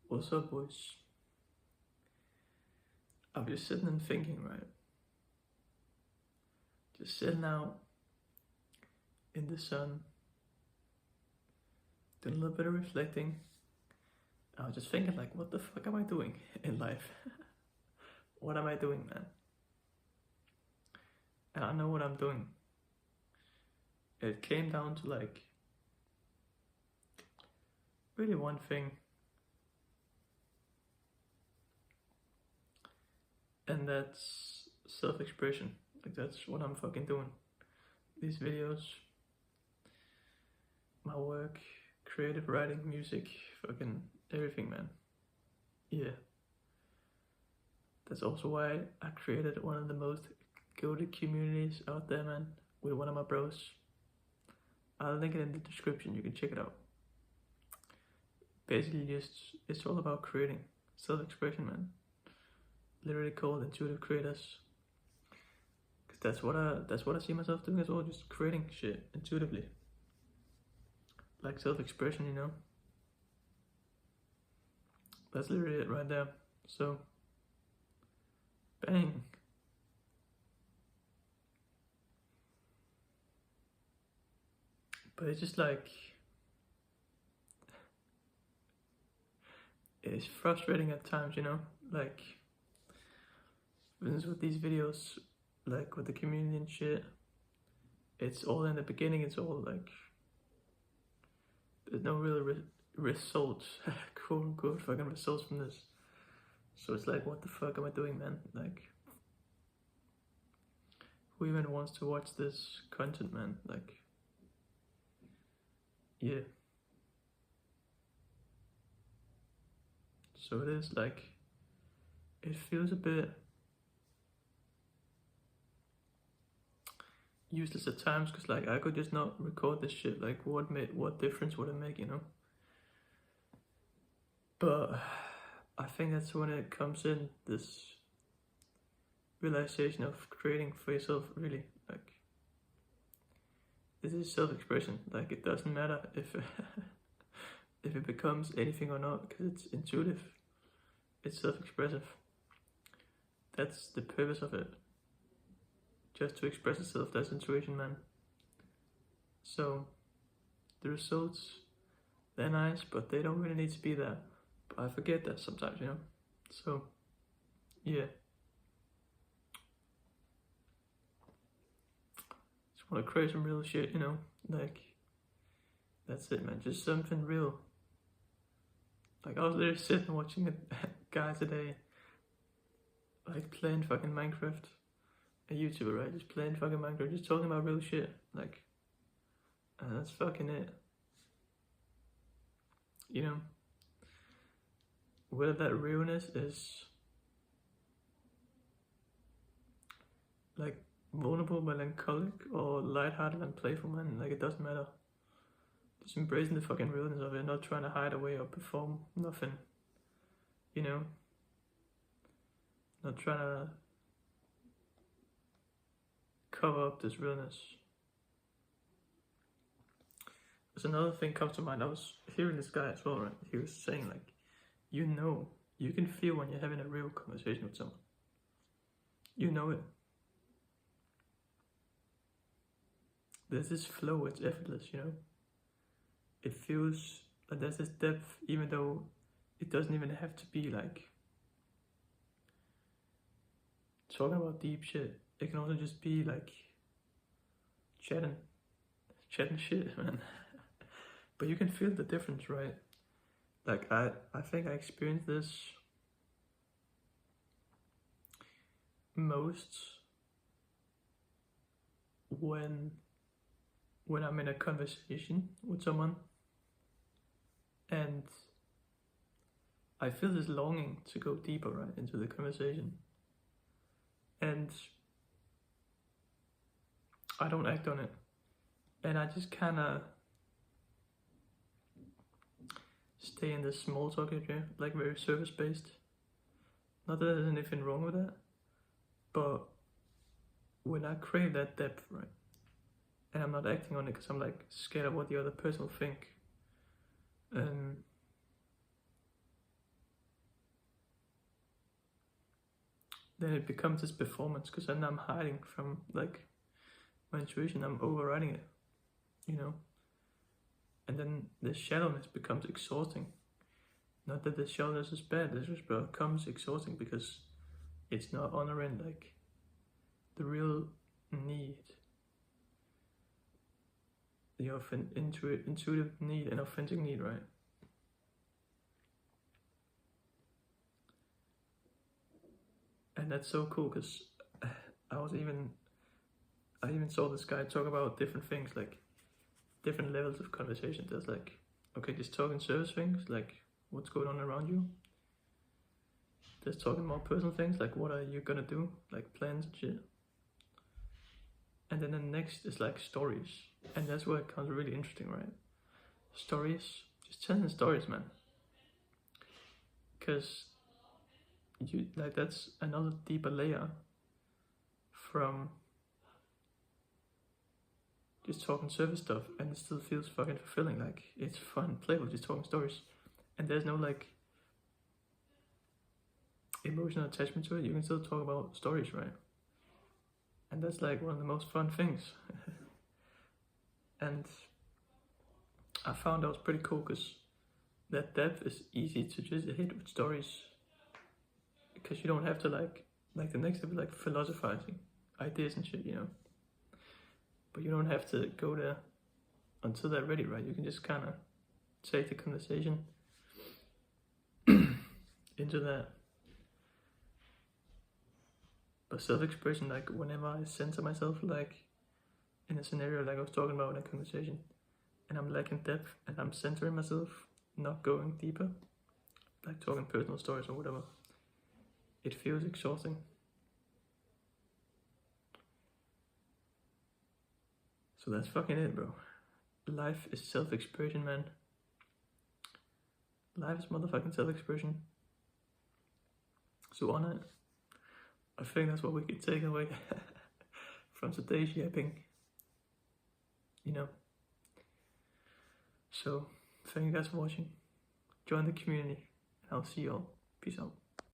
What's up, boys? I was just sitting and thinking, right? Just sitting out in the sun, doing a little bit of reflecting. I was just thinking, like, what the fuck am I doing in life? What am I doing, man? And I know what I'm doing. It came down to, like, really one thing. And that's self-expression. Like, that's what I'm fucking doing. These videos, my work, creative writing, music, fucking everything, man. Yeah. That's also why I created one of the most goated communities out there, man, with one of my bros. I'll link it in the description, you can check it out. Basically, it's all about creating self-expression, man. Literally called intuitive creators. Cause that's what I see myself doing as well, just creating shit intuitively. Like self-expression, you know? That's literally it right there. So, bang. But it's just like, it's frustrating at times, you know? Like, for instance, with these videos, like with the community and shit, it's all in the beginning, it's all like, there's no real results, quote unquote, fucking results from this. So it's like, what the fuck am I doing, man? Like, who even wants to watch this content, man? Like, yeah. So it is like, it feels a bit useless at times, because like I could just not record this shit. Like, what difference would it make, you know? But I think that's when it comes in, this realization of creating for yourself, really. Like, this is self-expression. Like, it doesn't matter if if it becomes anything or not, because it's intuitive, it's self-expressive. That's the purpose of it, just to express itself. That's intuition, man. So the results, they're nice, but they don't really need to be there. But I forget that sometimes, you know? So, yeah. Just want to create some real shit, you know? Like, that's it, man. Just something real. Like, I was literally sitting watching a guy today, like, playing fucking Minecraft. A YouTuber, right? Just playing fucking Minecraft, just talking about real shit. Like, and that's fucking it. You know? Whether that realness is like vulnerable, melancholic, or lighthearted and playful, man, like, it doesn't matter. Just embracing the fucking realness of it, not trying to hide away or perform nothing, you know? Not trying to cover up this realness. There's another thing comes to mind. I was hearing this guy as well, right? He was saying, like, you know, you can feel when you're having a real conversation with someone. You know it. There's this flow, it's effortless, you know? It feels like there's this depth, even though it doesn't even have to be like talking about deep shit. It can also just be like chatting shit, man. But you can feel the difference, right? Like, I think I experienced this most when I'm in a conversation with someone and I feel this longing to go deeper, right, into the conversation, and I don't act on it, and I just kind of stay in this small talk area, like very service based. Not that there's anything wrong with that, but when I crave that depth, right, and I'm not acting on it because I'm like scared of what the other person will think, then it becomes this performance, because then I'm hiding from like my intuition, I'm overriding it, you know. And then the shallowness becomes exhausting. Not that the shallowness is bad, it just becomes exhausting because it's not honoring like the real need, the intuitive need and authentic need, right? And that's so cool, because I even saw this guy talk about different things, like different levels of conversation. There's like, okay, just talking service things, like what's going on around you. There's talking more personal things, like what are you gonna do, like plans and shit. And then the next is like stories, and that's where it becomes really interesting, right? Stories, just telling stories, man. Because you like, that's another deeper layer from just talking service stuff, and it still feels fucking fulfilling. Like it's fun, playful, just talking stories, and there's no like emotional attachment to it. You can still talk about stories, right? And that's like one of the most fun things. And I found that was pretty cool, because that depth is easy to just hit with stories, because you don't have to like the next step is like philosophizing ideas and shit, you know. But you don't have to go there until they're ready, right? You can just kind of take the conversation into that. But self-expression, like whenever I center myself, like in a scenario like I was talking about in a conversation, and I'm lacking depth, and I'm centering myself, not going deeper, like talking personal stories or whatever, it feels exhausting. So that's fucking it, bro. Life is self-expression, man. Life is motherfucking self-expression. So on it, I think that's what we could take away from today's yapping, you know. So thank you guys for watching. Join the community, and I'll see you all. Peace out.